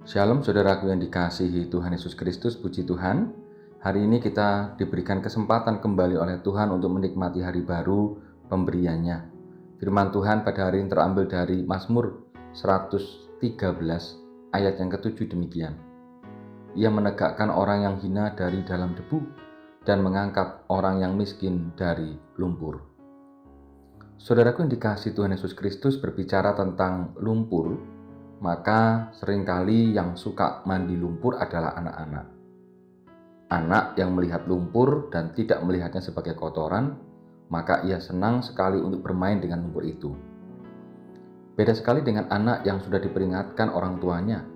Shalom saudaraku yang dikasihi Tuhan Yesus Kristus, puji Tuhan. Hari ini kita diberikan kesempatan kembali oleh Tuhan untuk menikmati hari baru pemberiannya. Firman Tuhan pada hari ini terambil dari Mazmur 113 ayat yang ke-7 demikian. Ia menegakkan orang yang hina dari dalam debu dan mengangkat orang yang miskin dari lumpur. Saudaraku yang dikasihi Tuhan Yesus Kristus berbicara tentang lumpur, maka seringkali yang suka mandi lumpur adalah anak-anak. Anak yang melihat lumpur dan tidak melihatnya sebagai kotoran, maka ia senang sekali untuk bermain dengan lumpur itu. Beda sekali dengan anak yang sudah diperingatkan orang tuanya.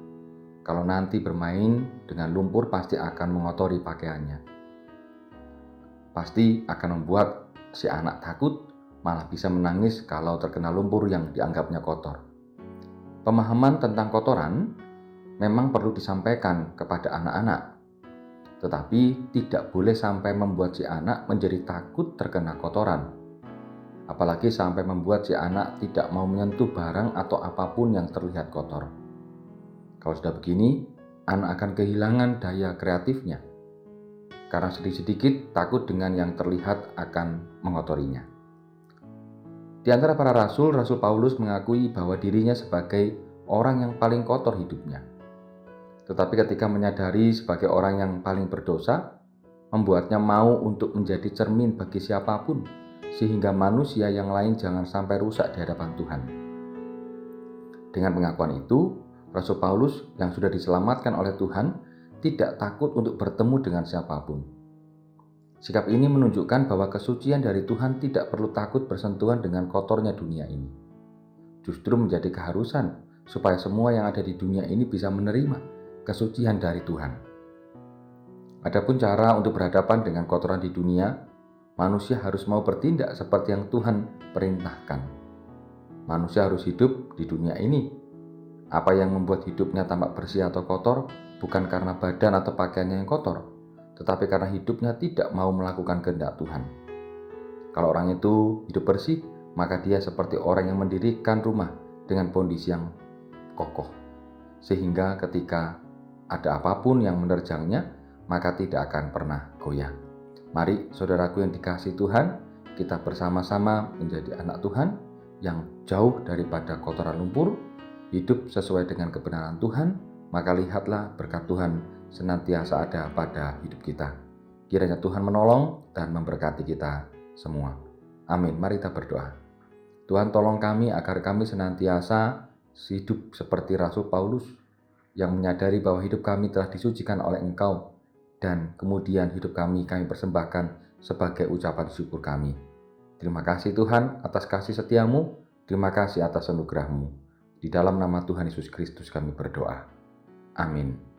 Kalau nanti bermain dengan lumpur pasti akan mengotori pakaiannya. Pasti akan membuat si anak takut, malah bisa menangis kalau terkena lumpur yang dianggapnya kotor. Pemahaman tentang kotoran memang perlu disampaikan kepada anak-anak, tetapi tidak boleh sampai membuat si anak menjadi takut terkena kotoran. Apalagi sampai membuat si anak tidak mau menyentuh barang atau apapun yang terlihat kotor. Kalau sudah begini, anak akan kehilangan daya kreatifnya, karena sedikit-sedikit takut dengan yang terlihat akan mengotorinya. Di antara para rasul Paulus mengakui bahwa dirinya sebagai orang yang paling kotor hidupnya. Tetapi ketika menyadari sebagai orang yang paling berdosa, membuatnya mau untuk menjadi cermin bagi siapapun, sehingga manusia yang lain jangan sampai rusak di hadapan Tuhan. Dengan pengakuan itu, Rasul Paulus yang sudah diselamatkan oleh Tuhan tidak takut untuk bertemu dengan siapapun. Sikap ini menunjukkan bahwa kesucian dari Tuhan tidak perlu takut bersentuhan dengan kotornya dunia ini. Justru menjadi keharusan supaya semua yang ada di dunia ini bisa menerima kesucian dari Tuhan. Adapun cara untuk berhadapan dengan kotoran di dunia, manusia harus mau bertindak seperti yang Tuhan perintahkan. Manusia harus hidup di dunia ini. Apa yang membuat hidupnya tampak bersih atau kotor bukan karena badan atau pakaiannya yang kotor, tetapi karena hidupnya tidak mau melakukan kehendak Tuhan. Kalau orang itu hidup bersih, maka dia seperti orang yang mendirikan rumah dengan fondasi yang kokoh, sehingga ketika ada apapun yang menerjangnya, maka tidak akan pernah goyah. Mari saudaraku yang dikasihi Tuhan, kita bersama-sama menjadi anak Tuhan yang jauh daripada kotoran lumpur, hidup sesuai dengan kebenaran Tuhan, maka lihatlah berkat Tuhan senantiasa ada pada hidup kita. Kiranya Tuhan menolong dan memberkati kita semua. Amin. Mari kita berdoa. Tuhan, tolong kami agar kami senantiasa hidup seperti Rasul Paulus yang menyadari bahwa hidup kami telah disucikan oleh Engkau, dan kemudian hidup kami persembahkan sebagai ucapan syukur kami. Terima kasih Tuhan atas kasih setiamu, terima kasih atas anugerah-Mu. Di dalam nama Tuhan Yesus Kristus kami berdoa. Amin.